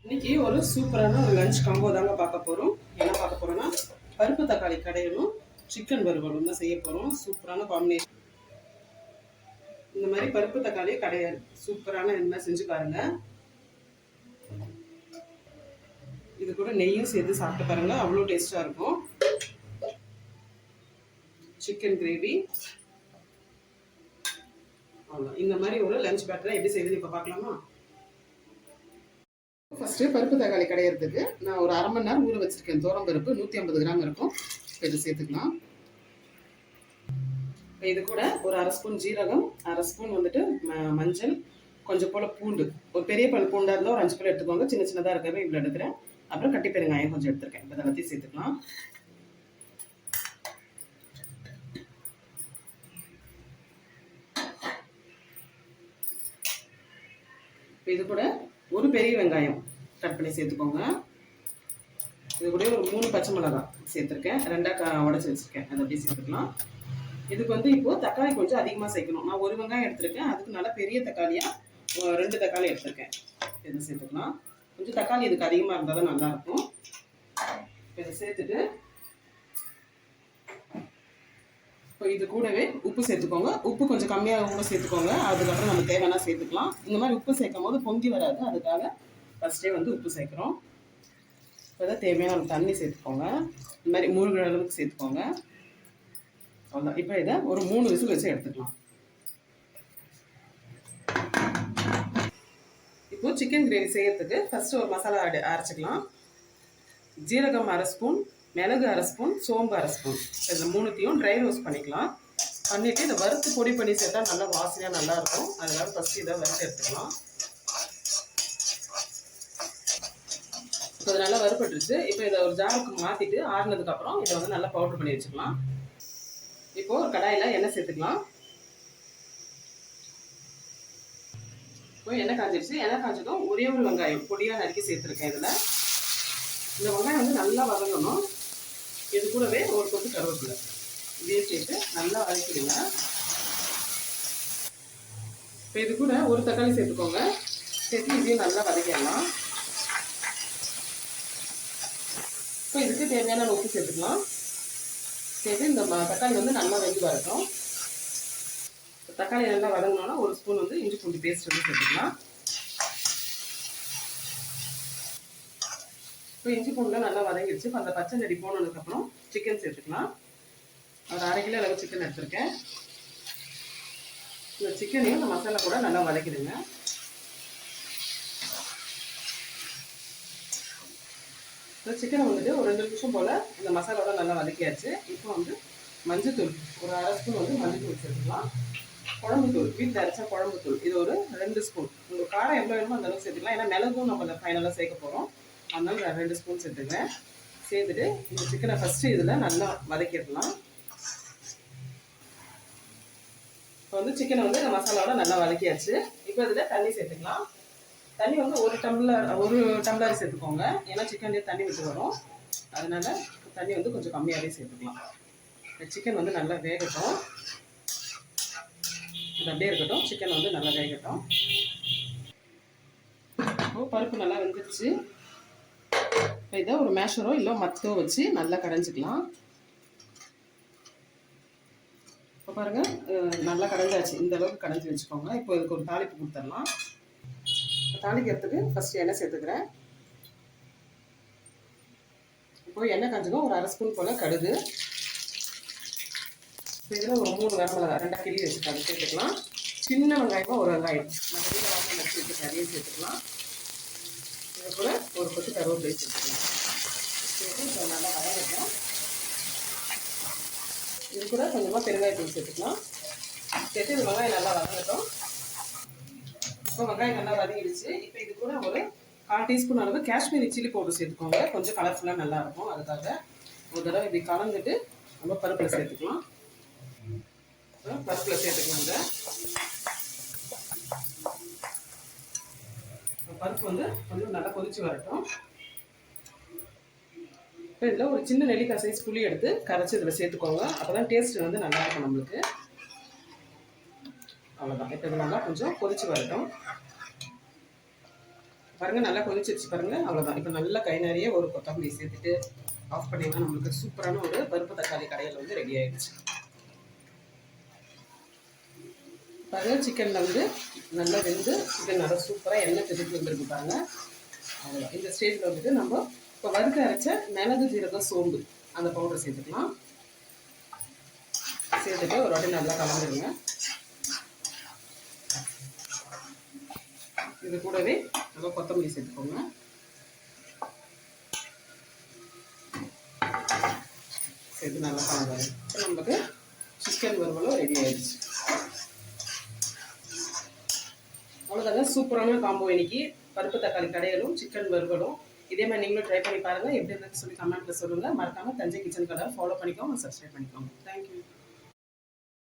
இன்னைக்கு ஒரு சூப்பரான ஒரு லஞ்ச் காம்போ தாங்க பார்க்க போகிறோம். என்ன பார்க்க போகிறோம்னா பருப்பு தக்காளி கடையலும் சிக்கன் வறுவலும் தான் செய்ய போகிறோம். சூப்பரான காம்பினேஷன். இந்த மாதிரி பருப்பு தக்காளி கடையல் சூப்பரான என்ன செஞ்சு பாருங்க. இது கூட நெய்யும் சேர்த்து சாப்பிட்டு பாருங்க, அவ்வளோ டேஸ்டாக இருக்கும். சிக்கன் கிரேவி அவ்வளோ. இந்த மாதிரி ஒரு லஞ்ச் பேட்டரை எப்படி செய்யுதுன்னு இப்போ பார்க்கலாமா? ஃபஸ்ட்டு பருப்பு தக்காளி கடையிறதுக்கு நான் ஒரு அரை மணி நேரம் ஊற வச்சுருக்கேன். தோரம் பருப்பு 150 கிராம் இருக்கும். இது சேர்த்துக்கலாம். இது கூட ஒரு அரை ஸ்பூன் ஜீரகம், அரை ஸ்பூன் வந்துட்டு மஞ்சள், கொஞ்சம் போல் பூண்டு. ஒரு பெரிய பல் பூண்டாக இருந்தால் ஒரு 5 பல் எடுத்துக்கோங்க. சின்ன சின்னதாக இருக்கவே இவ்வளோ எடுக்கிறேன். அப்புறம் கட்டி பெருங்காயம் கொஞ்சம் எடுத்துருக்கேன். இப்போ எல்லாத்தையும் சேர்த்துக்கலாம். இது கூட ஒரு பெரிய வெங்காயம் கட் பண்ணி சேர்த்துக்கோங்க. இது கூட ஒரு 3 பச்சை மிளகாய் சேர்த்துருக்கேன். 2 உடச்சி வச்சுருக்கேன். அதை அப்படியே சேர்த்துக்கலாம். இதுக்கு வந்து இப்போது தக்காளி கொஞ்சம் அதிகமாக சேர்க்கணும். நான் ஒரு வெங்காயம் எடுத்துருக்கேன். அதுக்கு நல்லா பெரிய தக்காளியாக 2 தக்காளி எடுத்துருக்கேன். இதை சேர்த்துக்கலாம். கொஞ்சம் தக்காளி இதுக்கு அதிகமாக இருந்தால் தான் நல்லாயிருக்கும். இதை சேர்த்துட்டு இப்போ இது கூடவே உப்பு சேர்த்துக்கோங்க. உப்பு கொஞ்சம் கம்மியாக கூட சேர்த்துக்கோங்க. அதுக்கப்புறம் நம்ம தேவைன்னா சேர்த்துக்கலாம். இந்த மாதிரி உப்பு சேர்க்கும் போது பொங்கி வராது. அதுக்காக ஃபஸ்ட்டே வந்து உப்பு சேர்க்குறோம். இப்போ தான் தேவையான ஒரு தண்ணி சேர்த்துக்கோங்க. இந்த மாதிரி மூழ்கிற அளவுக்கு சேர்த்துக்கோங்க. அவ்வளோதான். இப்போ இதை ஒரு 3 விசில் வச்சு எடுத்துக்கலாம். இப்போது சிக்கன் கிரேவி செய்யறதுக்கு ஃபஸ்ட்டு ஒரு மசாலா அரைச்சிக்கலாம். ஜீரகம் அரை ஸ்பூன், மிளகு அரை ஸ்பூன், சோம்பு அரை ஸ்பூன். இதில் 3த்தையும் ட்ரை ரோஸ்ட் பண்ணிக்கலாம். பண்ணிவிட்டு இதை வறுத்து பொடி பண்ணி சேர்த்தா நல்லா வாசனையாக நல்லாயிருக்கும். அதனால ஃபஸ்ட்டு இதை வறுத்து எடுத்துக்கலாம். இப்போ இது நல்லா வறுப்பட்டுருச்சு. இப்போ இதை ஒரு ஜாருக்கு மாற்றிட்டு ஆறுனதுக்கப்புறம் இதை வந்து நல்லா பவுடர் பண்ணி வச்சுக்கலாம். இப்போது ஒரு கடாயில் எண்ணெய் சேர்த்துக்கலாம். இப்போ எண்ணெய் காஞ்சிருச்சு. எண்ணெய் காஞ்சதும் ஒரே ஒரு வெங்காயம் பொடியாக நறுக்கி சேர்த்துருக்கேன். இதில் இந்த வெங்காயம் வந்து நல்லா வதங்கணும். இது கூடவே ஒரு கொத்து கருவேப்பிலை இதையும் சேர்த்து நல்லா வதக்கிடுங்க. இப்போ இது கூட ஒரு தக்காளி சேர்த்துக்கோங்க. சேர்த்து இதையும் நல்லா வதக்கிடலாம். இப்போ இதுக்கு தேவையான உப்பு சேர்த்துக்கலாம். சேர்த்து இந்த தக்காளி வந்து நல்லா வெந்து வரட்டும். தக்காளி நல்லா வதங்கினோன்னா ஒரு ஸ்பூன் வந்து இஞ்சி பூண்டு பேஸ்ட் வந்து சேர்த்துக்கலாம். இப்போ இஞ்சி பூண்டுலாம் நல்லா வதங்கிடுச்சு. இப்போ அந்த பச்சை நெடி போனதுக்கப்புறம் சிக்கன் சேர்த்துக்கலாம். ஒரு 1/2 கிலோ அளவு சிக்கன் எடுத்துருக்கேன். இந்த சிக்கனையும் இந்த மசாலா கூட நல்லா வதக்கிடுங்க. இந்த சிக்கனை வந்துட்டு ஒரு 2 நிமிஷம் போல் இந்த மசாலாவோட நல்லா வதக்கியாச்சு. இப்போ வந்து மஞ்சத்தூள் ஒரு அரை ஸ்பூன் வந்து மஞ்சத்தூள் சேர்த்துக்கலாம். குழம்புத்தூள் வீட்டில் அரைச்சா குழம்புத்தூள் இது ஒரு 2 ஸ்பூன். உங்களுக்கு காரம் எவ்வளோ வேணுமோ அந்த அளவுக்கு சேர்த்துக்கலாம். ஏன்னா மிளகும் நம்ம அதை ஃபைனலாக சேர்க்க போகிறோம். அதனால 2 ஸ்பூன் சேர்த்துக்கிறேன். சேர்த்துட்டு இந்த சிக்கனை ஃபஸ்ட்டு இதில் நல்லா வதக்கிடலாம். இப்போ வந்து சிக்கனை வந்து இந்த மசாலாவோட நல்லா வதக்கியாச்சு. இப்போ இதில் தண்ணி சேர்த்துக்கலாம். தண்ணி வந்து ஒரு டம்ளர் சேர்த்துக்கோங்க. ஏன்னா சிக்கன்லேயே தண்ணி விட்டு வரும். அதனால தண்ணி வந்து கொஞ்சம் கம்மியாகவே சேர்த்துக்கலாம். சிக்கன் வந்து நல்லா வேகட்டும். இது அப்படியே இருக்கட்டும். சிக்கன் வந்து நல்லா வேகட்டும். இப்போ பருப்பு நல்லா வெந்துருச்சு. இப்போ இதை ஒரு மேஷரோ இல்லை மத்தோ வச்சு நல்லா கடைஞ்சிக்கலாம். இப்போ பாருங்கள் நல்லா கடைஞ்சாச்சு. இந்த அளவுக்கு கடைஞ்சி வச்சுக்கோங்க. இப்போ இதுக்கு ஒரு தாளிப்பு கொடுத்துடலாம். தாளிக்கிறதுக்கு ஃபஸ்ட்டு எண்ணெய் சேர்த்துக்கிறேன். இப்போ எண்ணெய் காஞ்சதும் ஒரு அரை ஸ்பூன் போல் கடுகு. இப்போ இதில் ஒரு 3 வரமிளகாய் 2 கிள்ளி வச்சுருக்காங்க சேர்த்துக்கலாம். சின்ன வெங்காயமாக ஒரு வெங்காயம் நான் வெளியில் வாங்கி நச்சு வச்சு நிறைய சேர்த்துக்கலாம். இது கூட ஒரு கொத்து கருவேப்பிலை சேர்த்துக்கலாம். சேர்த்து இப்போ நல்லா வதங்கட்டும். இது கூட கொஞ்சமாக பெருங்காயத்தூள் சேர்த்துக்கலாம். சேர்த்து இது வெங்காயம் நல்லா வதங்கட்டும். இப்போ வெங்காயம் நல்லா வதங்கிடுச்சு. இப்போ இது கூட ஒரு 1/4 டீஸ்பூன் அளவு காஷ்மீரி சில்லி பவுடர் சேர்த்துக்கோங்க. கொஞ்சம் கலர்ஃபுல்லாக நல்லாயிருக்கும். அதுக்காக ஒரு தடவை இப்படி கலந்துட்டு நம்ம பருப்பில் சேர்த்துக்கலாம். பருப்பில் சேர்த்துக்கலாங்க. பருப்பு வந்து கொஞ்சம் நல்லா கொதிச்சு வரட்டும். இப்போ இதில் ஒரு சின்ன நெல்லிக்காய் சைஸ் புளி எடுத்து கரைச்சி இதில் சேர்த்துக்கோங்க. அப்போ தான் டேஸ்ட் வந்து நல்லாயிருக்கும் நம்மளுக்கு. அவ்வளோதான். இப்போ இது நல்லா கொஞ்சம் கொதிச்சு வரட்டும். பாருங்கள் நல்லா கொதிச்சிருச்சு பாருங்கள், அவ்வளோதான். இப்போ நல்லா கை நிறைய ஒரு கொத்தமல்லி சேர்த்துட்டு ஆஃப் பண்ணிங்கன்னா நம்மளுக்கு சூப்பரான ஒரு பருப்பு தக்காளி கடையில் வந்து ரெடி ஆகிடுச்சு. பாருங்கள் சிக்கனில் வந்து நல்லா வெந்து சிக்கன் நல்லா சூப்பராக எண்ணெய் திருப்பி வந்துருக்கு பாருங்கள், அவ்வளோதான். இந்த ஸ்டேஜில் வந்துட்டு நம்ம இப்போ வறுக்க அரைச்ச மிளகு ஜீரகம் சோம்பு அந்த பவுடர் சேர்த்துக்கலாம். சேர்த்துட்டு ஒரு வாட்டி நல்லா கலந்துருங்க. இது கூடவே நம்ம கொத்தமல்லி சேர்த்துக்கோங்க. சேர்த்து நல்லா கலந்துருங்க. இப்போ நமக்கு சிக்கன் வறுவலும் ரெடி ஆயிடுச்சு. அவ்வளோதாங்க, சூப்பரான காம்போ இன்னைக்கு பருப்பு தக்காளி கடையலும் சிக்கன் வறுவலும். இதே மாதிரி நீங்களும் ட்ரை பண்ணி பாருங்கள். எப்படி இருந்துன்னு சொல்லி கமெண்ட்டில் சொல்லுங்கள். மறக்காமல் தஞ்சை கிச்சன் கடை ஃபாலோ பண்ணிக்கோங்க, சப்ஸ்கிரைப் பண்ணிக்கோங்க. தேங்க்யூ.